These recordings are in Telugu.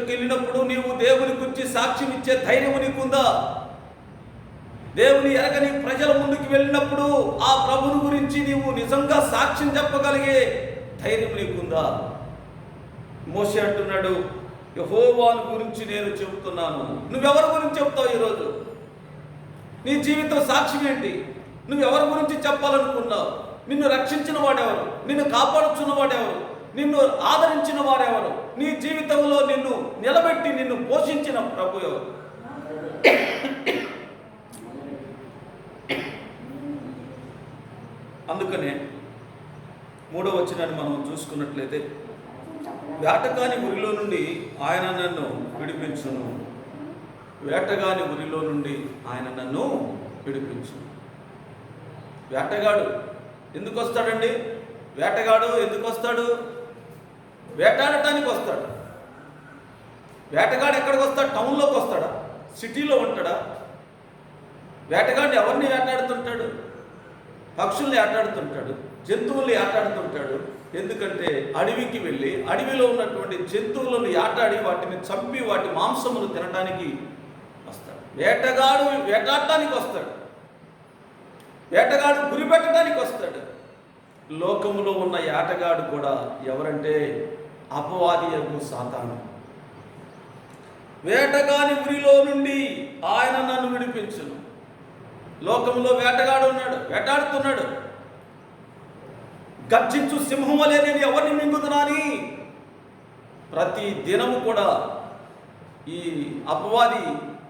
ఎదుటకు వెళ్ళినప్పుడు నీవు దేవుని గురించి సాక్ష్యం ఇచ్చే ధైర్యం నీకుందా? దేవుని ఎరగని ప్రజల ముందుకు వెళ్ళినప్పుడు ఆ ప్రభుని గురించి నీవు నిజంగా సాక్ష్యం చెప్పగలిగే ధైర్యం నీకుందా? మోషే అంటున్నాడు, యెహోవాను గురించి నేను చెబుతున్నాను. నువ్వెవరి గురించి చెప్తావు? ఈరోజు నీ జీవితం సాక్ష్యం ఏంటి? నువ్వెవరి గురించి చెప్పాలనుకున్నావు? నిన్ను రక్షించిన వాడెవరు? నిన్ను కాపాడుచున్న వాడెవరు? నిన్ను ఆదరించిన వారెవరు? నీ జీవితంలో నిన్ను నిలబెట్టి నిన్ను పోషించిన ప్రభు ఎవరు? అందుకనే 3వ వచనాన్ని మనం చూసుకున్నట్లయితే, వేటగాని ఉరిలో నుండి ఆయన నన్ను విడిపించును. వేటగాని ఉరిలో నుండి ఆయన నన్ను విడిపించును. వేటగాడు ఎందుకు వస్తాడండి? వేటగాడు ఎందుకు వస్తాడు? వేటాడటానికి వస్తాడు. వేటగాడు ఎక్కడికి వస్తాడు? టౌన్లోకి వస్తాడా? సిటీలో ఉంటాడా? వేటగాడు ఎవరిని వేటాడుతుంటాడు? పక్షుల్ని వేటాడుతుంటాడు, జంతువుల్ని వేటాడుతుంటాడు. ఎందుకంటే అడవికి వెళ్ళి అడవిలో ఉన్నటువంటి జంతువులను వేటాడి వాటిని చంపి వాటి మాంసములు తినడానికి వస్తాడు. వేటగాడు వేటాడటానికి వస్తాడు. వేటగాడు గురి పెట్టడానికి వస్తాడు. లోకములో ఉన్న వేటగాడు కూడా ఎవరంటే అపవాది యగు సాతాను. వేటగాని ఉరిలో నుండి ఆయన నన్ను విడిపించును. లోకంలో వేటగాడు ఉన్నాడు, వేటాడుతున్నాడు. గర్జించు సింహం వలె నేను ఎవరిని మింగుతున్నాని ప్రతి దినము కూడా ఈ అపవాది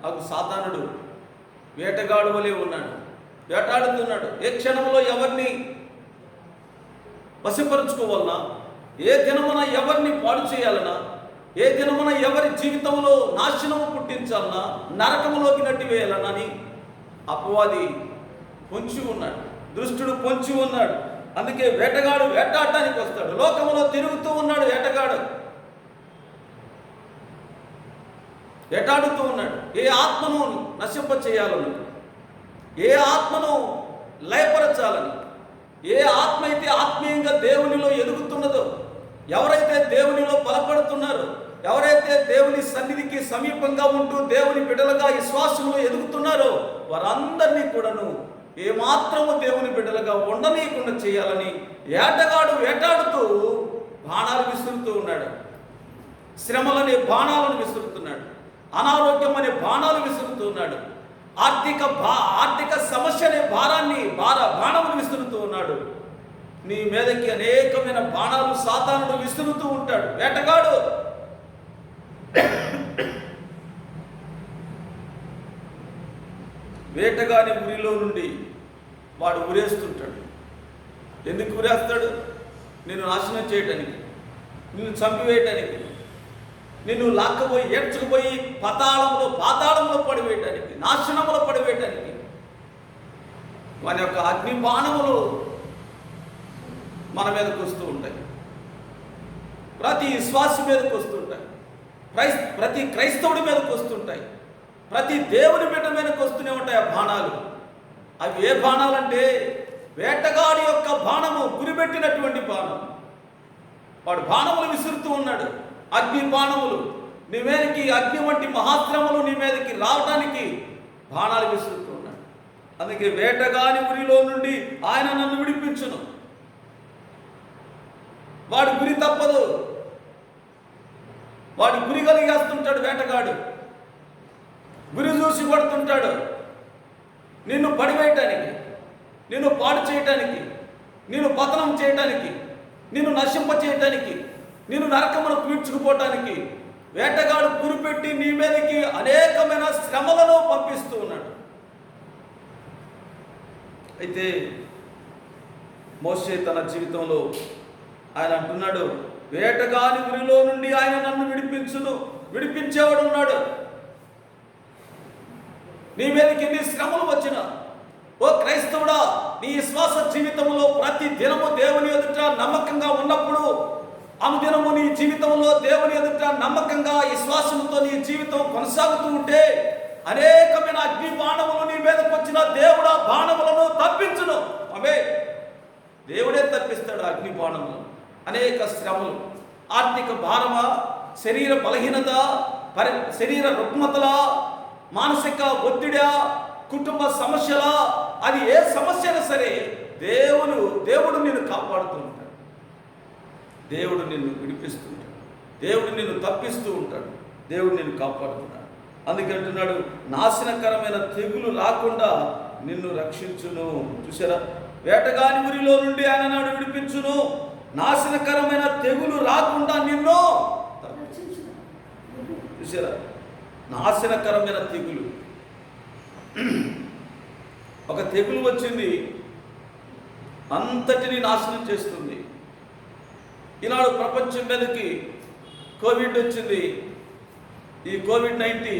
అగు సాతానుడు వేటగాడు వలె ఉన్నాడు, వేటాడుతున్నాడు. ఏ క్షణంలో ఎవరిని వశపరుచుకోవాలన్నా, ఏ దినమున ఎవరిని పాడు చేయాలన్నా, ఏ దినమున ఎవరి జీవితంలో నాశనము పుట్టించాలన్నా, నరకములోకి నెట్టివేయాలన్నా అపవాది పొంచి ఉన్నాడు, దుష్టుడు పొంచి ఉన్నాడు. అందుకే వేటగాడు వేటాడటానికి వస్తాడు. లోకములో తిరుగుతూ ఉన్నాడు వేటగాడు, వేటాడుతూ ఉన్నాడు. ఏ ఆత్మను నశింప చేయాలని, ఏ ఆత్మను లయపరచాలని, ఏ ఆత్మ అయితే ఆత్మీయంగా దేవునిలో ఎదుగుతున్నదో, ఎవరైతే దేవునిలో బలపడుతున్నారో, ఎవరైతే దేవుని సన్నిధికి సమీపంగా ఉంటూ దేవుని బిడ్డలుగా విశ్వాసంలో ఎదుగుతున్నారో వారందరినీ కూడాను ఏమాత్రము దేవుని బిడ్డలుగా ఉండనీయకుండా చేయాలని వేటగాడు వేటాడుతూ బాణాలు విసురుతూ ఉన్నాడు. శ్రమలనే బాణాలను విసురుతున్నాడు. అనారోగ్యం అనే బాణాలు విసురుతూ ఉన్నాడు. ఆర్థిక సమస్య అనే బాణములు విసురుతూ ఉన్నాడు. నీ మీదకి అనేకమైన బాణాలు సాతానుడు విసురుతూ ఉంటాడు వేటగాడు. వేటగాని ఉరిలో నుండి వాడు ఉరేస్తుంటాడు. ఎందుకు ఉరేస్తాడు? నిన్ను నాశనం చేయటానికి, నిన్ను చంపివేయటానికి, నిన్ను లాక్కపోయి ఏడ్చుకుపోయి పాతాళంలో పడివేయటానికి, నాశనంలో పడివేయటానికి. వాని యొక్క అగ్ని బాణములు మన మీదకు వస్తూ ఉంటాయి. ప్రతి విశ్వాసి మీదకు వస్తుంటాయి. ప్రతి క్రైస్తవుడి మీదకు వస్తుంటాయి. ప్రతి దేవుని బిడ్డ మీదకు వస్తూనే ఉంటాయి ఆ బాణాలు. అవి ఏ బాణాలంటే వేటగాడి యొక్క బాణము, గురిపెట్టినటువంటి బాణం. వాడు బాణములు విసురుతూ ఉన్నాడు, అగ్ని బాణములు. నీ మీదకి అగ్ని వంటి మహాశ్రమలు నీ మీదకి రావడానికి బాణాలు విసురుతూ ఉన్నాడు. అందుకే వేటగాని ఉరిలో నుండి ఆయన నన్ను విడిపించును. వాడు గురి తప్పదు. వాడు గురి కలిగేస్తుంటాడు వేటగాడు. గురి చూసి కొడుతుంటాడు. నిన్ను పడివేయటానికి, నిన్ను పాడు చేయటానికి, నిన్ను పతనం చేయటానికి, నిన్ను నశింప చేయటానికి, నిన్ను నరకమును పీడ్చుకుపోవటానికి వేటగాడు గురిపెట్టి నీ మీదకి అనేకమైన శ్రమలను పంపిస్తూ ఉన్నాడు. అయితే మోషే తన జీవితంలో ఆయన అంటున్నాడు, వేటగాని ఉరిలో నుండి ఆయన నన్ను విడిపించును. విడిపించేవాడు ఉన్నాడు. నీ మీదకి ఎన్ని శ్రమలు వచ్చినా, ఓ క్రైస్తవుడా, నీ విశ్వాస జీవితంలో ప్రతి దినము దేవుని ఎదుట నమ్మకంగా ఉన్నప్పుడు, అనుదినము నీ జీవితంలో దేవుని ఎదుట నమ్మకంగా విశ్వాసంతో నీ జీవితం కొనసాగుతూ ఉంటే అనేకమైన అగ్ని బాణములు నీ మీదకి వచ్చిన దేవుడు ఆ బాణములను తప్పించును. అవే దేవుడే తప్పిస్తాడు అగ్ని బాణములు. అనేక శ్రమలు, ఆర్థిక భారమా, శరీర బలహీనత, శరీర రుగ్మతల, మానసిక ఒత్తిడా, కుటుంబ సమస్యల, అది ఏ సమస్య అయినా సరే దేవుడు నిన్ను కాపాడుతూ ఉంటాడు. దేవుడు నిన్ను విడిపిస్తూ ఉంటాడు. దేవుడు నిన్ను తప్పిస్తూ ఉంటాడు. దేవుడు నిన్ను కాపాడుతున్నాడు. అందుకే అంటున్నాడు, నాశనకరమైన తెగులు రాకుండా నిన్ను రక్షించును. చూసారా, వేటగాని ఊరిలో నుండి ఆయన నాడు విడిపించును. నాశనకరమైన తెగులు రాకుండా నిన్ను చూసారా, నాశనకరమైన తెగులు. ఒక తెగులు వచ్చింది, అంతటిని నాశనం చేస్తుంది. ఈనాడు ప్రపంచం మీదకి కోవిడ్ వచ్చింది. ఈ కోవిడ్-19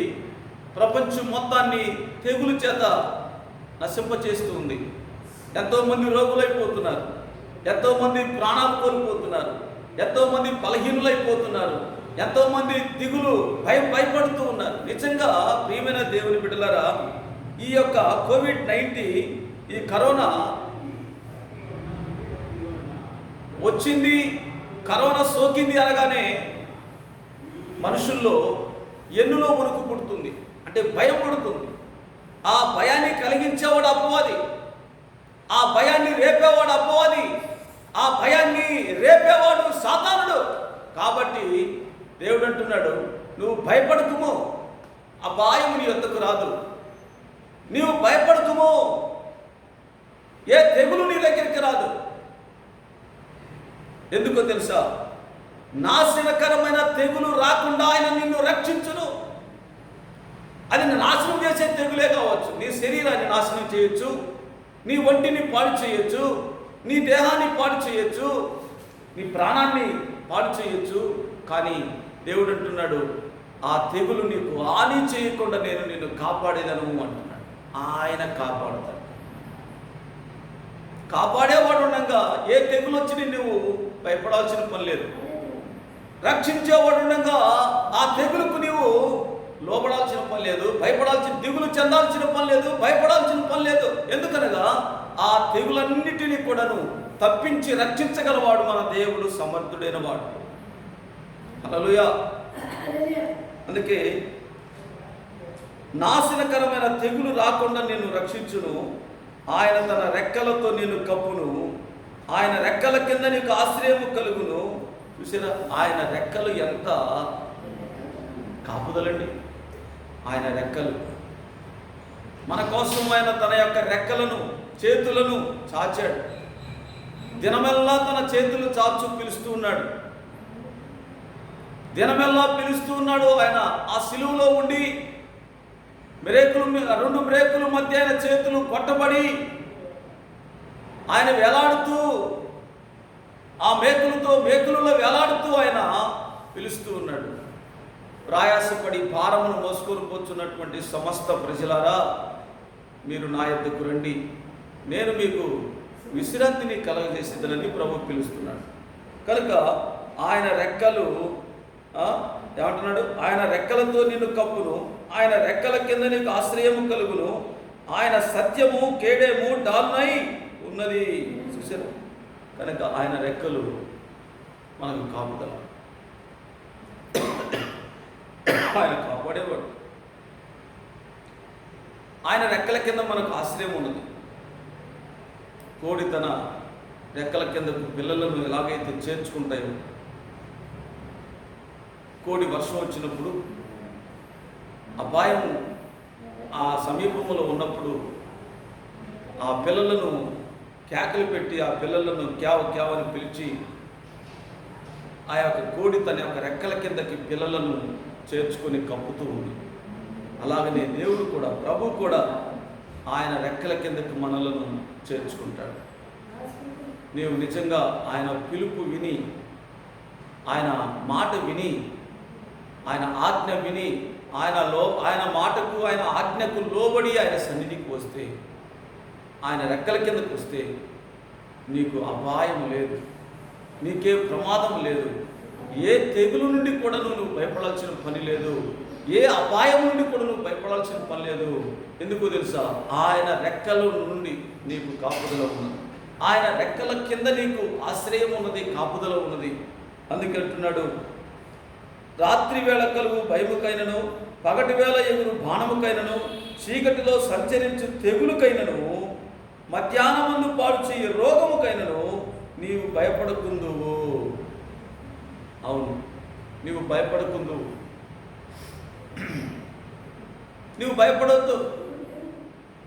ప్రపంచం మొత్తాన్ని తెగులు చేత నశింపచేస్తూ ఉంది. ఎంతోమంది రోగులైపోతున్నారు, ఎంతోమంది ప్రాణాలు కోల్పోతున్నారు, ఎంతోమంది బలహీనులైపోతున్నారు, ఎంతోమంది దిగులు భయపడుతూ ఉన్నారు. నిజంగా ప్రియమైన దేవుని బిడ్డలారా, ఈ యొక్క కోవిడ్-19 ఈ కరోనా వచ్చింది, కరోనా సోకింది అనగానే మనుషుల్లో ఎన్నులో వణుకు పుడుతుంది, అంటే భయం పుడుతుంది. ఆ భయాన్ని కలిగించేవాడు అపవాది, ఆ భయాన్ని రేపేవాడు అపవాది, ఆ భయాన్ని రేపేవాడు సాతానుడు. కాబట్టి దేవుడు అంటున్నాడు, నువ్వు భయపడుతుమో, అపాయము నీ యొద్దకు రాదు. నీవు భయపడుతుమో, ఏ తెగులు నీ దగ్గరికి రాదు. ఎందుకో తెలుసా, నాశనకరమైన తెగులు రాకుండా ఆయన నిన్ను రక్షించును. అది నాశనం చేసే తెగులే కావచ్చు. నీ శరీరాన్ని నాశనం చేయొచ్చు, నీ ఒంటిని పాడు చేయొచ్చు, నీ దేహాన్ని పాడు చేయొచ్చు, నీ ప్రాణాన్ని పాడు చేయొచ్చు. కానీ దేవుడు అంటున్నాడు, ఆ తెగులు నీకు హాని చేయకుండా నేను నిన్ను కాపాడేదను అంటున్నాడు. ఆయన కాపాడుతాడు. కాపాడేవాడు ఉండగా ఏ తెగులు వచ్చి నువ్వు భయపడాల్సిన పని లేదు. రక్షించేవాడు ఉండగా ఆ తెగులుకు నీవు లోబడాల్సిన పని లేదు, దిగులు చెందాల్సిన పని లేదు, భయపడాల్సిన పని లేదు. ఎందుకనగా ఆ తెగులన్నిటినీ కూడాను తప్పించి రక్షించగలవాడు మన దేవుడు, సమర్థుడైన వాడు. హల్లెలూయా. అందుకే నాశనకరమైన తెగులు రాకుండా నిన్ను రక్షించును. ఆయన తన రెక్కలతో నిన్ను కప్పును. ఆయన రెక్కల కింద నీకు ఆశ్రయము కలుగును. చూసారా, ఆయన రెక్కలు ఎంత కాపుదలండి. ఆయన రెక్కలు మన కోసం ఆయన తన యొక్క రెక్కలను, చేతులను చాచాడు. దినమెల్లా తన చేతులు చాచు పిలుస్తూ ఉన్నాడు. దినమెల్లా పిలుస్తూ ఉన్నాడు. ఆయన ఆ సిలువలో ఉండి రెండు బ్రేకుల మధ్య ఆయన చేతులు కొట్టబడి ఆయన వేలాడుతూ, ఆ మేకులలో వేలాడుతూ ఆయన పిలుస్తూ ఉన్నాడు. ప్రయాసపడి భారమును మోసుకొని పోతున్నటువంటి సమస్త ప్రజలారా, మీరు నా యొద్దకు రండి, నేను మీకు విశ్రాంతిని కలగజేసేదనని ప్రభు పిలుస్తున్నాడు. కనుక ఆయన రెక్కలు ఏమంటున్నాడు, ఆయన రెక్కలతో నిన్ను కప్పును, ఆయన రెక్కల కింద నీకు ఆశ్రయము కలుగును, ఆయన సత్యము కేడేము డాల్నై ఉన్నది. చూసారు, కనుక ఆయన రెక్కలు మనకు కాపుదల. ఆయన కాపాడేవాడు. ఆయన రెక్కల కింద మనకు ఆశ్రయం ఉన్నది. కోడి తన రెక్కల కిందకు పిల్లలను ఎలాగైతే చేర్చుకుంటాయో, కోడి వర్షం వచ్చినప్పుడు అపాయం ఆ సమీపంలో ఉన్నప్పుడు ఆ పిల్లలను కేకలు పెట్టి ఆ పిల్లలను క్యావని పిలిచి ఆ యొక్క కోడి తన యొక్క రెక్కల కిందకి పిల్లలను చేర్చుకొని కప్పుతూ ఉంది. అలాగనే దేవుడు కూడా, ప్రభు కూడా ఆయన రెక్కల కిందకి మనలను చేర్చుకుంటాడు. నీవు నిజంగా ఆయన పిలుపు విని, ఆయన మాట విని, ఆయన ఆజ్ఞ విని, ఆయన మాటకు, ఆయన ఆజ్ఞకు లోబడి ఆయన సన్నిధికి వస్తే, ఆయన రెక్కల కిందకు వస్తే నీకు అపాయం లేదు, నీకే ప్రమాదం లేదు, ఏ తెగులు నుండి కూడా నువ్వు భయపడాల్సిన పని లేదు, ఏ అపాయం నుండి కూడా నువ్వు భయపడాల్సిన పని లేదు. ఎందుకో తెలుసా, ఆయన రెక్కల నుండి నీకు కాపుదల ఉన్నది. ఆయన రెక్కల కింద నీకు ఆశ్రయం ఉన్నది, కాపుదల ఉన్నది. అందుకే అంటున్నాడు, రాత్రి వేళ కలుగు భయముకైనను, పగటి వేళ ఎగురు బాణముకైనను, చీకటిలో సంచరించు తెగులుకైనను, మధ్యాహ్నమందు పాడు చేయు రోగముకైనను నీవు భయపడకుందువు. అవును, నీవు భయపడకుందువు. నీవు భయపడవద్దు.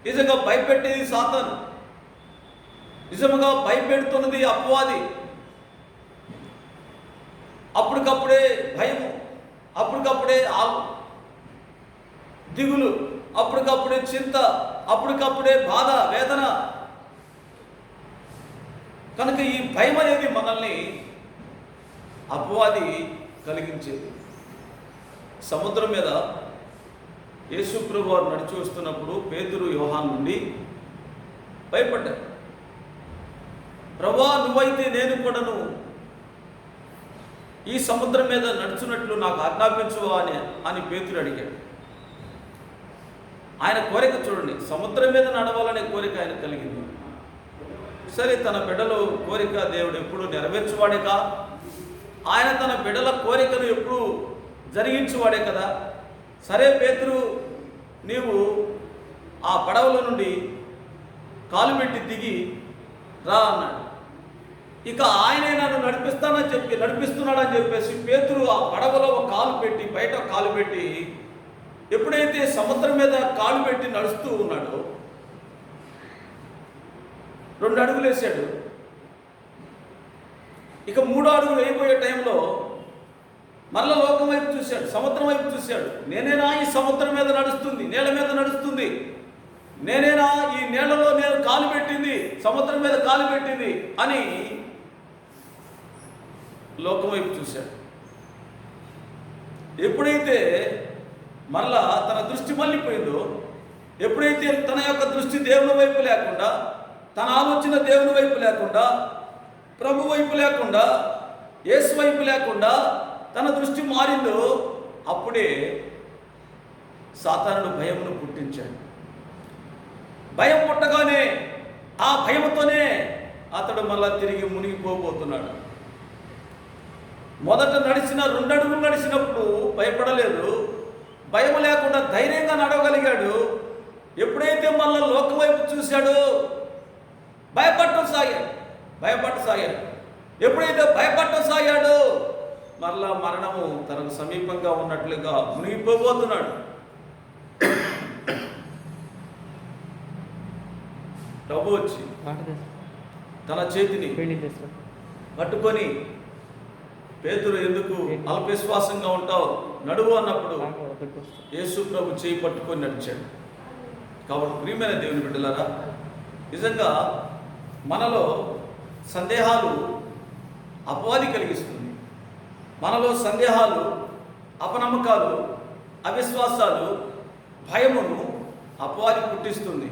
నిజంగా భయపెట్టేది సాతాను, నిజంగా భయపెడుతున్నది అపవాది. అప్పటికప్పుడే భయము, అప్పటికప్పుడే దిగులు, అప్పటికప్పుడే చింత, అప్పటికప్పుడే బాధ, వేదన. కనుక ఈ భయం అనేది మనల్ని అపవాది కలిగించేది. సముద్రం మీద యేసు ప్రభు వారు నడిచి వస్తున్నప్పుడు పేతురు, యోహాను నుండి భయపడ్డారు. ప్రభువా, నువ్వైతే నేను కూడాను ఈ సముద్రం మీద నడుచున్నట్లు నాకు ఆజ్ఞాపించువా అని పేతురు అడిగాడు. ఆయన కోరిక చూడండి, సముద్రం మీద నడవాలనే కోరిక ఆయన కలిగింది. సరే, తన బిడ్డల కోరిక దేవుడు ఎప్పుడు నెరవేర్చువాడే ఆయన తన బిడ్డల కోరికను ఎప్పుడు జరిగించువాడే కదా. సరే పేతురు, నీవు ఆ పడవల నుండి కాలు పెట్టి దిగి రా అన్నాడు. ఇక ఆయనే నన్ను నడిపిస్తున్నాడని చెప్పేసి పేతురు ఆ పడవలో కాలు పెట్టి, బయట కాలు పెట్టి, ఎప్పుడైతే సముద్రం మీద కాలు పెట్టి నడుస్తూ ఉన్నాడో 2 అడుగులు వేసాడు. ఇక 3వ అడుగు వేయబోయే టైంలో మరల లోకం వైపు చూశాడు, సముద్రం వైపు చూశాడు. నేనేనా ఈ సముద్రం మీద నడుస్తుంది, నీళ్ళ మీద నడుస్తుంది? నేనేనా ఈ నీళ్లలో నేను కాలు పెట్టింది, సముద్రం మీద కాలు పెట్టింది అని లోకం వైపు చూశాడు. ఎప్పుడైతే మరలా తన దృష్టి మళ్ళీపోయిందో, ఎప్పుడైతే తన యొక్క దృష్టి దేవుని వైపు లేకుండా, తన ఆలోచన దేవుని వైపు లేకుండా, ప్రభు వైపు లేకుండా, యేసు వైపు లేకుండా తన దృష్టి మారిందో, అప్పుడే సాతానుడు భయమును పుట్టించాడు. భయం పుట్టగానే ఆ భయంతోనే అతడు మళ్ళా తిరిగి మునిగిపోబోతున్నాడు. మొదట నడిచిన 2 అడుగులు నడిచినప్పుడు భయపడలేదు, భయం లేకుండా ధైర్యంగా నడవగలిగాడు. ఎప్పుడైతే మళ్ళీ లోకం వైపు చూశాడో భయపడసాగాడు. ఎప్పుడైతే భయపడసాగాడో మరలా మరణము తనకు సమీపంగా ఉన్నట్లుగా మునిగిపోబోతున్నాడు. ప్రభు వచ్చి తన చేతిని పట్టుకొని, పేతురు ఎందుకు అల్పవిశ్వాసంగా ఉంటావు, నడువు అన్నప్పుడు యేసు ప్రభు చేయి పట్టుకొని నడిచాడు. కాబట్టి ప్రియమైన దేవుని బిడ్డలారా, నిజంగా మనలో సందేహాలు అపవాది కలిగిస్తుంది. మనలో సందేహాలు, అపనమ్మకాలు, అవిశ్వాసాలు, భయమును అపవాది పుట్టిస్తుంది.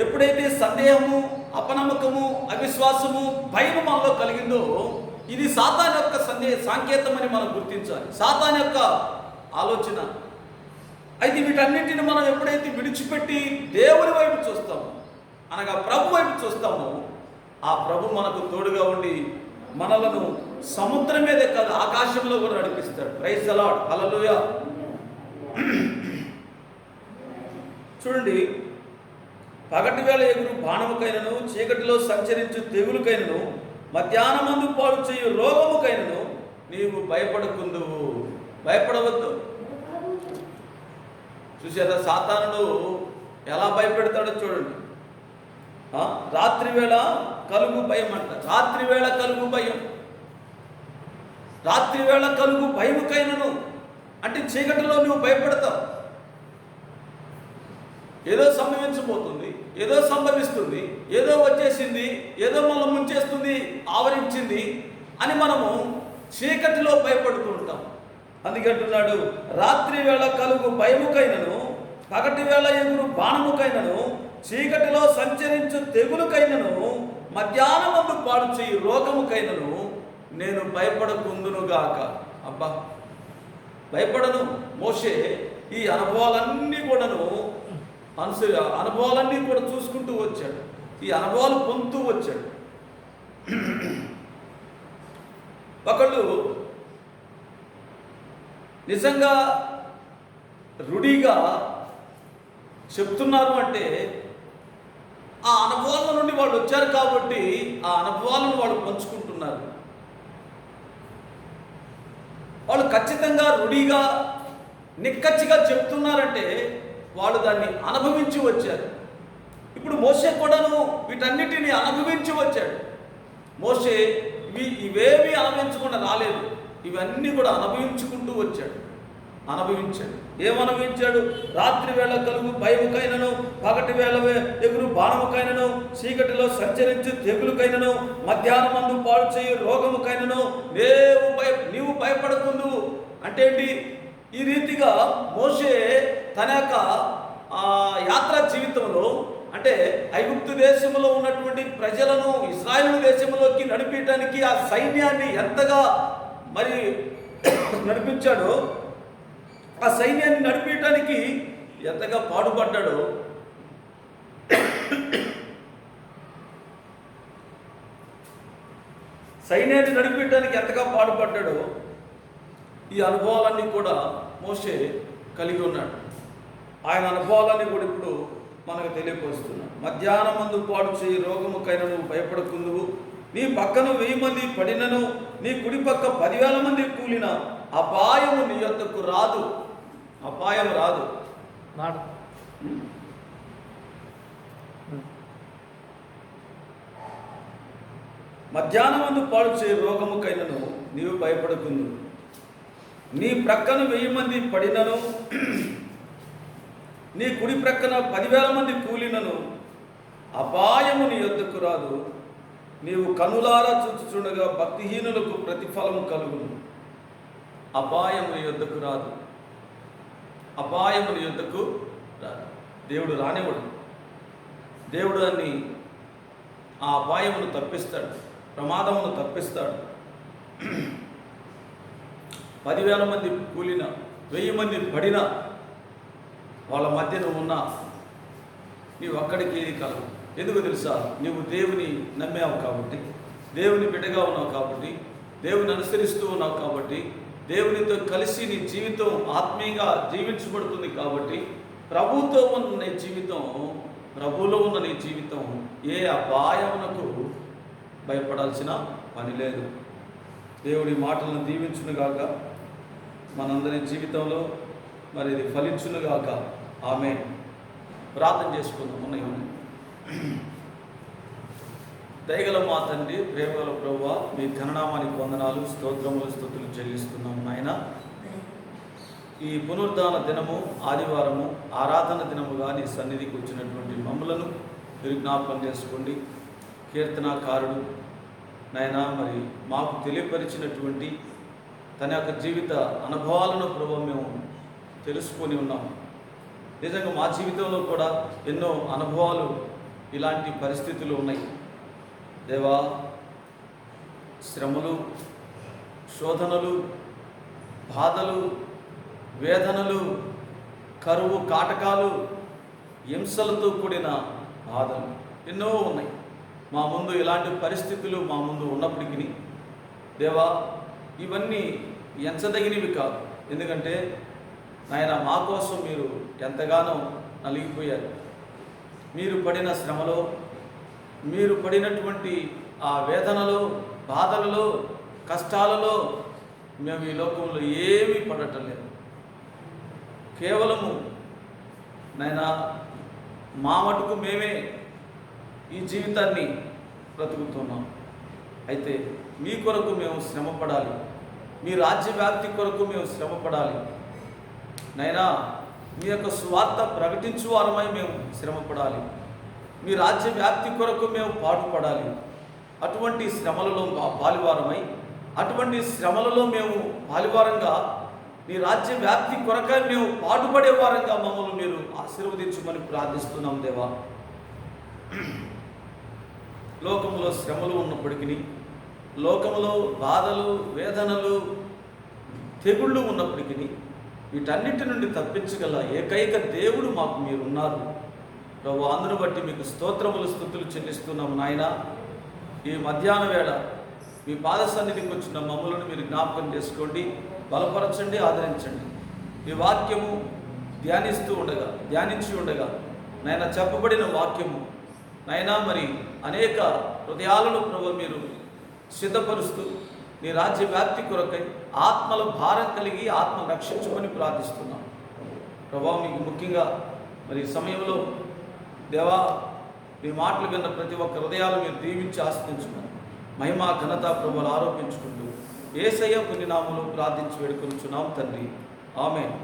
ఎప్పుడైతే సందేహము, అపనమ్మకము, అవిశ్వాసము, భయము మనలో కలిగిందో ఇది సాతాను యొక్క సంకేతమని మనం గుర్తించాలి, సాతాను యొక్క ఆలోచన. అయితే వీటన్నింటిని మనం ఎప్పుడైతే విడిచిపెట్టి దేవుని వైపు చూస్తామో, అనగా ప్రభు వైపు చూస్తామో, ఆ ప్రభు మనకు తోడుగా ఉండి మనలను సముద్రం మీదే కాదు ఆకాశంలో కూడా నడిపిస్తాడు. ప్రైజ్ ది లార్డ్, హల్లెలూయా. చూడండి, పగటి వేళ ఎగురు బాణముకైనను, చీకటిలో సంచరించు తెగులుకైనను, మధ్యాహ్నమందు పాడు చేయు రోగముకైనను నీవు భయపడకుందువు. భయపడవద్దు. చూసారా, సాతానుడు ఎలా భయపెడతాడో చూడండి. రాత్రి వేళ కలుగు భయం అంట. రాత్రి వేళ కలుగు భయం, రాత్రి వేళ కలుగు భయముకైనను అంటే చీకటిలో నువ్వు భయపడతావు. ఏదో సంభవించబోతుంది, ఏదో సంభవిస్తుంది, ఏదో వచ్చేసింది, ఏదో మనం ముంచేస్తుంది, ఆవరించింది అని మనము చీకటిలో భయపడుతూ ఉంటాం. అందుకంటున్నాడు, రాత్రి వేళ కలుగు భయముకైనను, పగటి వేళ ఎగురు బాణముకైనను, చీకటిలో సంచరించు తెగులుకైనను, మధ్యాహ్నమందు పాడు చేయు రోగముకైనను నేను భయపడకుందునుగాక. అబ్బా, భయపడను. మోషే ఈ అనుభవాలన్నీ కూడా చూసుకుంటూ వచ్చాడు, ఈ అనుభవాలు పొందుతూ వచ్చాడు. ఒకళ్ళు నిజంగా రుడిగా చెప్తున్నారు అంటే ఆ అనుభవాల నుండి వాళ్ళు వచ్చారు కాబట్టి ఆ అనుభవాలను వాళ్ళు పంచుకుంటున్నారు. వాళ్ళు ఖచ్చితంగా రుడిగా నిక్కచ్చిగా చెప్తున్నారంటే వాళ్ళు దాన్ని అనుభవించి వచ్చారు. ఇప్పుడు మోషే కూడాను వీటన్నిటిని అనుభవించి వచ్చాడు. మోషే ఇవేమీ అనుభవించకుండా రాలేదు, ఇవన్నీ కూడా అనుభవించుకుంటూ వచ్చాడు. ఏమనుభవించాడు? రాత్రి వేళ కలుగు భయముకైనను, పగటి వేళ ఎగురు బాణముకైనను, చీకటిలో సంచరించు తెగులుకైనను, మధ్యాహ్నమందు పాడు చేయు రోగముకైనను నీవు భయపడకుందు అంటే ఏంటి? ఈ రీతిగా మోషే తన యొక్క యాత్రా జీవితంలో అంటే ఐగుప్తు దేశంలో ఉన్నటువంటి ప్రజలను ఇశ్రాయేలు దేశంలోకి నడిపించడానికి ఆ సైన్యాన్ని ఎంతగా మరి నడిపించాడో, ఆ సైన్యాన్ని నడిపించడానికి ఎంతగా పాటుపడ్డాడో, సైన్యాన్ని నడిపించడానికి ఎంతగా పాటుపడ్డాడో ఈ అనుభవాలన్నీ కూడా మోషే కలిగి ఉన్నాడు. ఆయన అనుభవాలన్నీ కూడా ఇప్పుడు మనకు తెలియపరుస్తున్నాడు. మధ్యాహ్నమందు పాడు చేయి రోగముకైనా నువ్వు భయపడకుందువు, నీ పక్కన 1000 మంది పడినను, నీ కుడి పక్క 10,000 మంది కూలిన అపాయము నీ యొద్దకు రాదు. అపాయం రాదు. మధ్యాహ్నమందు పాడు చేయి రోగముకైనను నీవు భయపడకుందువు, నీ ప్రక్కన 1000 మంది పడినను, నీ కుడి ప్రక్కన 10,000 మంది కూలినను అపాయము నీ యొద్దకు రాదు. నీవు కనులారా చూచుచుండగా భక్తిహీనులకు ప్రతిఫలము కలుగును. అపాయము నీ యొద్దకు రాదు. అపాయము నీ యొద్దకు రాదు. దేవుడు రానివ్వడు. దేవుడు అన్ని ఆ అపాయమును తప్పిస్తాడు, ప్రమాదమును తప్పిస్తాడు. 10,000 మంది కూలిన, 1000 మంది పడిన వాళ్ళ మధ్య నువ్వు ఉన్నా నీవు అక్కడికి ఏది కలవు. ఎందుకు తెలుసా? నీవు దేవుని నమ్మావు కాబట్టి, దేవుని బిడ్డగా ఉన్నావు కాబట్టి, దేవుని అనుసరిస్తూ ఉన్నావు కాబట్టి, దేవునితో కలిసి నీ జీవితం ఆత్మీయంగా జీవించబడుతుంది కాబట్టి, ప్రభువుతో ఉన్న నీ జీవితం, ప్రభువులో ఉన్న నీ జీవితం ఏ అపాయమునకు భయపడాల్సిన పని లేదు. దేవుడి మాటలను దీవించునుగాక, మనందరి జీవితంలో మరి ఇది ఫలించునుగాక. ఆమె ప్రార్థన చేసుకుందాం. ఉన్నాయి దయగల మా తండ్రి, ప్రేమగల ప్రభువా, మీ ఘననామానికి వందనాలు, స్తోత్రములు, స్తుతులు చెల్లిస్తున్నాము నాయన. ఈ పునరుద్ధాన దినము, ఆదివారము, ఆరాధన దినముగా నీ సన్నిధికి వచ్చినటువంటి మమ్మలను మీరు జ్ఞాపకం చేసుకోండి. కీర్తనాకారుడు నాయన మరి మాకు తెలియపరిచినటువంటి తన యొక్క జీవిత అనుభవాలను ప్రభు మేము తెలుసుకొని ఉన్నాము. నిజంగా మా జీవితంలో కూడా ఎన్నో అనుభవాలు, ఇలాంటి పరిస్థితులు ఉన్నాయి దేవా. శ్రమలు, శోధనలు, బాధలు, వేదనలు, కరువు కాటకాలు, హింసలతో కూడిన బాధలు ఎన్నో ఉన్నాయి మా ముందు. ఇలాంటి పరిస్థితులు మా ముందు ఉన్నప్పటికీ దేవా, ఇవన్నీ ఎంచదగినవి కాదు. ఎందుకంటే నాయన మా కోసం మీరు ఎంతగానో నలిగిపోయారు. మీరు పడిన శ్రమలో, మీరు పడినటువంటి ఆ వేదనలో, బాధలలో, కష్టాలలో మేము ఈ లోకంలో ఏమీ పడటం లేదు. కేవలము నాయన మా మటుకు మేమే ఈ జీవితాన్ని బ్రతుకుతున్నాం. అయితే మీ కొరకు మేము శ్రమపడాలి, మీ రాజ్య వ్యాప్తి కొరకు మేము శ్రమపడాలి నైనా. మీ యొక్క స్వార్థ ప్రకటించు వారమై మేము శ్రమపడాలి, మీ రాజ్య వ్యాప్తి కొరకు మేము పాటుపడాలి. అటువంటి శ్రమలలో పాలువారమై, అటువంటి శ్రమలలో మేము పాలువారంగా, నీ రాజ్య వ్యాప్తి కొరకై మేము పాటుపడే వారంగా మమ్మల్ని మీరు ఆశీర్వదించమని ప్రార్థిస్తున్నాం దేవా. లోకంలో శ్రమలు ఉన్నప్పటికీ, లోకంలో బాధలు, వేదనలు, తెగుళ్ళు ఉన్నప్పటికీ వీటన్నిటి నుండి తప్పించగల ఏకైక దేవుడు మాకు మీరున్నారు ప్రభు. అందును బట్టి మీకు స్తోత్రములు, స్తుతులు చెల్లిస్తున్నాము నాయన. ఈ మధ్యాహ్న వేళ మీ పాద సన్నిధికి వచ్చిన మమ్మలను మీరు జ్ఞాపకం చేసుకోండి. బలపరచండి, ఆదరించండి. ఈ వాక్యము ధ్యానించి ఉండగా నాయన చెప్పబడిన వాక్యము నాయనా మరి అనేక హృదయాలను ప్రభు మీరు సిద్ధపరుస్తూ నీ రాజ్య వ్యాప్తి కొరకై ఆత్మల భారం కలిగి ఆత్మ రక్షించమని ప్రార్థిస్తున్నాం ప్రభా. మీకు ముఖ్యంగా మరి ఈ సమయంలో దేవా మీ మాటలు విన్న ప్రతి ఒక్క హృదయాలు మీరు దీవించి ఆస్వాదించుకున్నారు. మహిమా ఘనత ప్రభువులు ఆరోపించుకుంటూ యేసయ్య పుణ్యనామములో ప్రార్థించి వేడుకొనుచున్నాం తండ్రి. ఆమేన్.